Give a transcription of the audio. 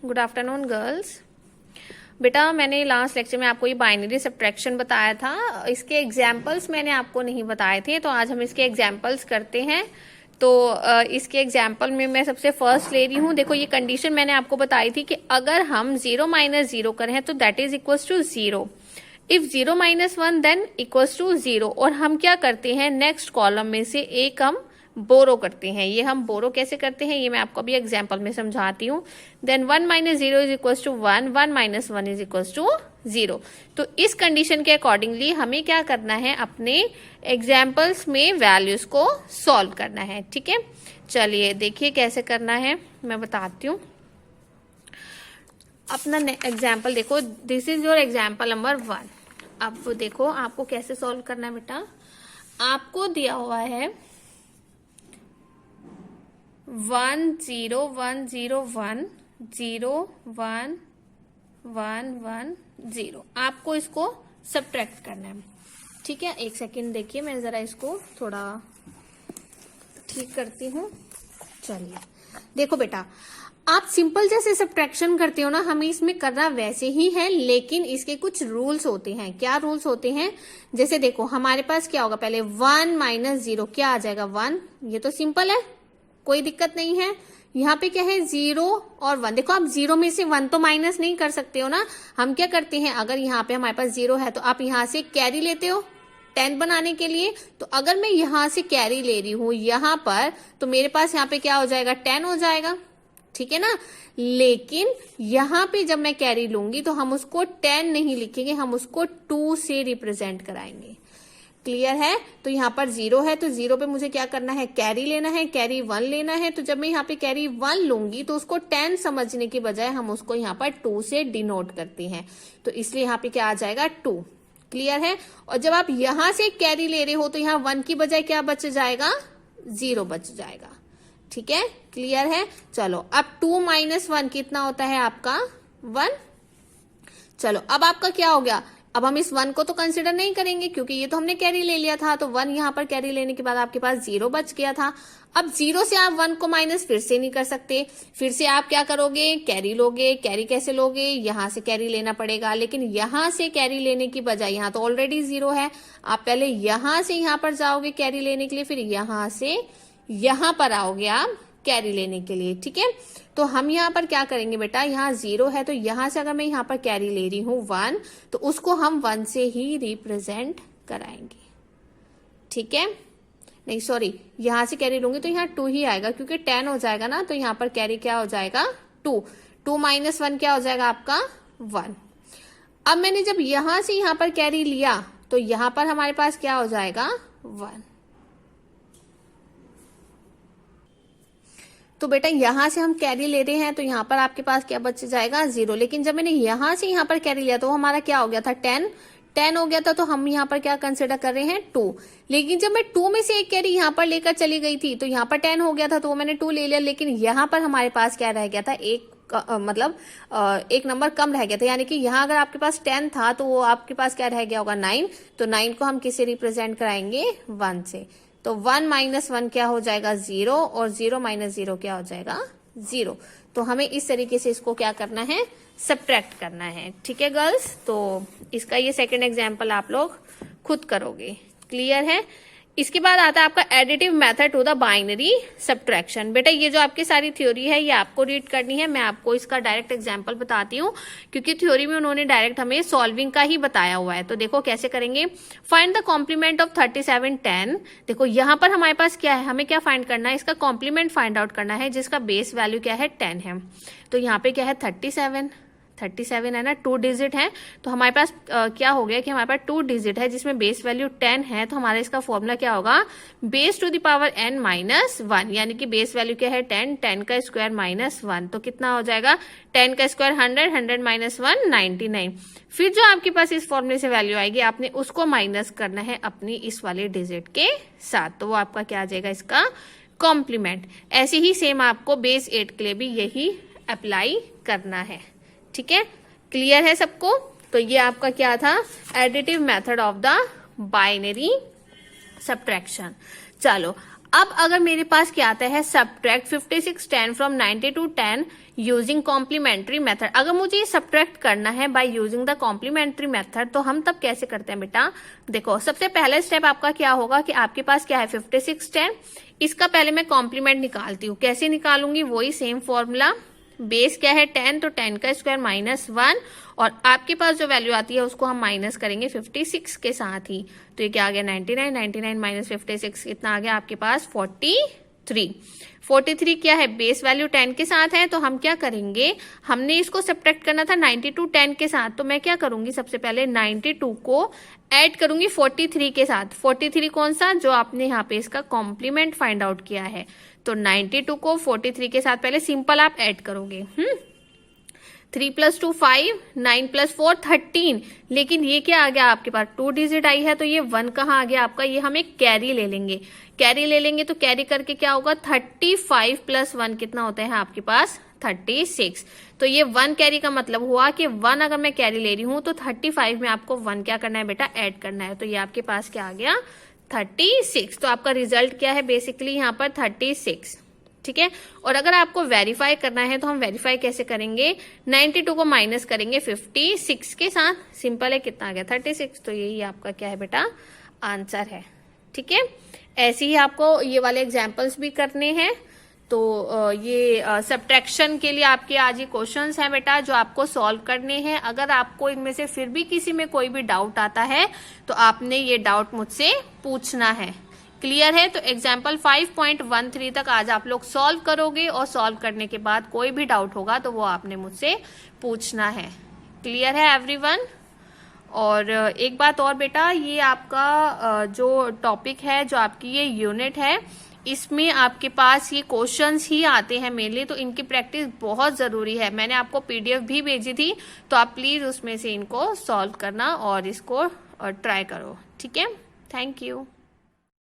Good afternoon girls. बेटा मैंने last lecture में आपको ये बाइनरी सब्ट्रैक्शन बताया था, इसके एग्जाम्पल्स मैंने आपको नहीं बताए थे, तो आज हम इसके एग्जाम्पल्स करते हैं। तो इसके एग्जाम्पल में मैं सबसे फर्स्ट ले रही हूँ। देखो ये कंडीशन मैंने आपको बताई थी कि अगर हम 0 माइनस 0 करें तो that is equals to 0। If 0 minus 1 then equals to 0। और हम क्या करते हैं, नेक्स्ट कॉलम में से एक हम बोरो करते हैं। ये हम बोरो कैसे करते हैं ये मैं आपको अभी एग्जाम्पल में समझाती हूँ। Then 1 minus 0 is equals to 1, 1 minus 1 is equals to 0। तो इस कंडीशन के अकॉर्डिंगली हमें क्या करना है, अपने एग्जाम्पल्स में वैल्यूज को सॉल्व करना है। ठीक है, चलिए देखिए कैसे करना है, मैं बताती हूँ। अपना एग्जाम्पल देखो, this is your example number 1। अब देखो आपको कैसे सॉल्व करना है बेटा। आपको दिया हुआ है 1 0 1 0 1 0 1 1 1 0। आपको इसको सब्ट्रैक्ट करना है। ठीक है, एक सेकंड देखिए, मैं जरा इसको थोड़ा ठीक करती हूँ। चलिए देखो बेटा, आप सिंपल जैसे सब्ट्रैक्शन करते हो ना, हमें इसमें करना वैसे ही है, लेकिन इसके कुछ रूल्स होते हैं। क्या रूल्स होते हैं, जैसे देखो हमारे पास क्या होगा, पहले 1 माइनस 0 क्या आ जाएगा 1। ये तो सिंपल है, कोई दिक्कत नहीं है। यहाँ पे क्या है 0 और 1। देखो आप 0 में से 1 तो माइनस नहीं कर सकते हो ना। हम क्या करते हैं, अगर यहाँ पे हमारे पास 0 है तो आप यहाँ से कैरी लेते हो 10 बनाने के लिए। तो अगर मैं यहाँ से कैरी ले रही हूँ यहाँ पर, तो मेरे पास यहाँ पे क्या हो जाएगा 10 हो जाएगा। ठीक है ना, लेकिन यहाँ पे जब मैं कैरी लूंगी तो हम उसको 10 नहीं लिखेंगे, हम उसको 2 से रिप्रेजेंट कराएंगे। क्लियर है, तो यहाँ पर 0 है तो 0 पे मुझे क्या करना है, कैरी लेना है, कैरी 1 लेना है। तो जब मैं यहाँ पे कैरी 1 लूंगी तो उसको 10 समझने की बजाय हम उसको यहाँ पर 2 से डिनोट करते हैं, तो इसलिए यहाँ पे क्या आ जाएगा 2। क्लियर है, और जब आप यहाँ से कैरी ले रहे हो तो यहाँ 1 की बजाय क्या बच जाएगा, 0 बच जाएगा। ठीक है, क्लियर है। चलो अब 2 माइनस 1 कितना होता है आपका 1। चलो अब आपका क्या हो गया, अब हम इस 1 को तो कंसिडर नहीं करेंगे क्योंकि ये तो हमने कैरी ले लिया था। तो 1 यहाँ पर कैरी लेने के बाद आपके पास 0 बच गया था। अब 0 से आप 1 को माइनस फिर से नहीं कर सकते, फिर से आप क्या करोगे, कैरी लोगे। कैरी कैसे लोगे, यहाँ से कैरी लेना पड़ेगा, लेकिन यहाँ से कैरी लेने की बजाय यहाँ तो ऑलरेडी 0 है, आप पहले यहाँ से यहाँ पर जाओगे कैरी लेने के लिए, फिर यहाँ से यहाँ पर आओगे आप कैरी लेने के लिए। ठीक है, तो हम यहाँ पर क्या करेंगे बेटा, यहाँ 0 है तो यहाँ से अगर मैं यहाँ पर कैरी ले रही हूँ 1, तो उसको हम 1 से ही रिप्रेजेंट कराएंगे। ठीक है, नहीं सॉरी, यहाँ से कैरी लूंगी तो यहाँ 2 ही आएगा क्योंकि 10 हो जाएगा ना, तो यहाँ पर कैरी क्या हो जाएगा 2। 2 माइनस 1 क्या हो जाएगा आपका 1। अब मैंने जब यहाँ से यहाँ पर कैरी लिया तो यहाँ पर हमारे पास क्या हो जाएगा 1। तो बेटा यहाँ से हम कैरी ले रहे हैं तो यहाँ पर आपके पास क्या बच जाएगा 0। लेकिन जब मैंने यहाँ से यहाँ पर कैरी लिया तो हमारा क्या हो गया था 10 हो गया था, तो हम यहाँ पर क्या कंसिडर कर रहे हैं 2। लेकिन जब मैं 2 में से एक कैरी यहाँ पर लेकर चली गई थी तो यहाँ पर 10 हो गया था, तो मैंने 2 ले लिया। लेकिन यहाँ पर हमारे पास क्या रह गया था, एक नंबर कम रह गया था, यानी कि यहाँ अगर आपके पास 10 था तो वो आपके पास क्या रह गया होगा 9। तो 9 को हम किससे रिप्रेजेंट कराएंगे 1 से। तो 1 माइनस 1 क्या हो जाएगा 0, और 0 माइनस 0 क्या हो जाएगा 0। तो हमें इस तरीके से इसको क्या करना है, सब्ट्रैक्ट करना है। ठीक है गर्ल्स, तो इसका ये सेकंड एग्जाम्पल आप लोग खुद करोगे। क्लियर है, इसके बाद आता है आपका additive method to the binary subtraction. बेटा ये जो आपकी सारी थ्योरी है ये आपको रीड करनी है, मैं आपको इसका डायरेक्ट एग्जांपल बताती हूँ क्योंकि थ्योरी में उन्होंने डायरेक्ट हमें सॉल्विंग का ही बताया हुआ है। तो देखो कैसे करेंगे, फाइंड द कॉम्प्लीमेंट ऑफ 37 10। देखो यहाँ पर हमारे पास क्या है, हमें क्या फाइंड करना है, इसका कॉम्प्लीमेंट फाइंड आउट करना है जिसका बेस वैल्यू क्या है 10 है। तो यहाँ पे क्या है 37 है ना, 2 डिजिट है। तो हमारे पास क्या हो गया कि हमारे पास 2 डिजिट है जिसमें बेस वैल्यू 10 है। तो हमारा इसका फॉर्मूला क्या होगा, base to the power n minus 1, यानी कि बेस वैल्यू क्या है 10, 10 का स्क्वायर माइनस 1। तो कितना हो जाएगा 10 का स्क्वायर 100, 100 माइनस 1 99। फिर जो आपके पास इस फॉर्मूले से वैल्यू आएगी आपने उसको माइनस करना है अपनी इस वाले डिजिट के साथ, तो वो आपका क्या आ जाएगा इसका कॉम्प्लीमेंट। ऐसे ही सेम आपको बेस 8 के लिए भी यही अप्लाई करना है। ठीक है, क्लियर है सबको। तो ये आपका क्या था, additive method of the binary subtraction. चलो अब अगर मेरे पास क्या आता है, subtract 56 10 from 92 10 using complementary method. अगर मुझे ये सब्ट्रैक्ट करना है by using the complementary method, तो हम तब कैसे करते हैं बेटा? देखो, सबसे पहला स्टेप आपका क्या होगा कि आपके पास क्या है 56 10, इसका पहले मैं कॉम्प्लीमेंट निकालती हूँ। कैसे निकालूंगी? वही सेम फॉर्मूला, बेस क्या है 10, तो 10 का स्क्वायर -1, और आपके पास जो वैल्यू आती है उसको हम माइनस करेंगे 56 के साथ ही। तो ये क्या आ गया 99, 99 माइनस 56 कितना आ गया आपके पास 43। 43 क्या है, बेस वैल्यू 10 के साथ है, तो हम क्या करेंगे, हमने इसको सब्ट्रैक्ट करना था 92 10 के साथ, तो मैं क्या करूंगी, सबसे पहले 92 को ऐड करूंगी 43 के साथ। 43 कौन सा, जो आपने यहाँ पे इसका कॉम्प्लीमेंट फाइंड आउट किया है। तो 92 को 43 के साथ पहले सिंपल आप ऐड करोगे। 3 + 2 5, 9 + 4 13, लेकिन ये क्या आ गया आपके पास 2 डिजिट आई है, तो ये 1 कहाँ आ गया आपका, ये हम एक कैरी ले लेंगे। कैरी ले लेंगे तो कैरी करके क्या होगा 35 + 1 कितना होता है आपके पास 36। तो ये 1 कैरी का मतलब हुआ कि 1 अगर मैं कैरी ले रही हूं तो 35 में आपको 1 क्या करना है बेटा, ऐड करना है। तो ये आपके पास क्या आ गया 36। तो आपका रिजल्ट क्या है बेसिकली यहाँ पर 36। ठीक है, और अगर आपको वेरीफाई करना है तो हम वेरीफाई कैसे करेंगे, 92 को माइनस करेंगे 56 के साथ, सिंपल है, कितना आ गया 36। तो यही आपका क्या है बेटा आंसर है। ठीक है, ऐसे ही आपको ये वाले एग्जाम्पल्स भी करने हैं। तो ये सब्ट्रैक्शन के लिए आपके आज ये क्वेश्चंस हैं बेटा जो आपको सॉल्व करने हैं। अगर आपको इनमें से फिर भी किसी में कोई भी डाउट आता है तो आपने ये डाउट मुझसे पूछना है। क्लियर है? तो एग्जाम्पल 5.13 तक आज आप लोग सॉल्व करोगे, और सॉल्व करने के बाद कोई भी डाउट होगा तो वो आपने मुझसे पूछना है। क्लियर है एवरीवन? और एक बात और बेटा, ये आपका जो टॉपिक है, जो आपकी ये यूनिट है, इसमें आपके पास ये क्वेश्चंस ही आते हैं मेनली, तो इनकी प्रैक्टिस बहुत जरूरी है। मैंने आपको PDF भी भेजी थी, तो आप प्लीज उसमें से इनको सॉल्व करना और इसको ट्राई करो। ठीक है, थैंक यू।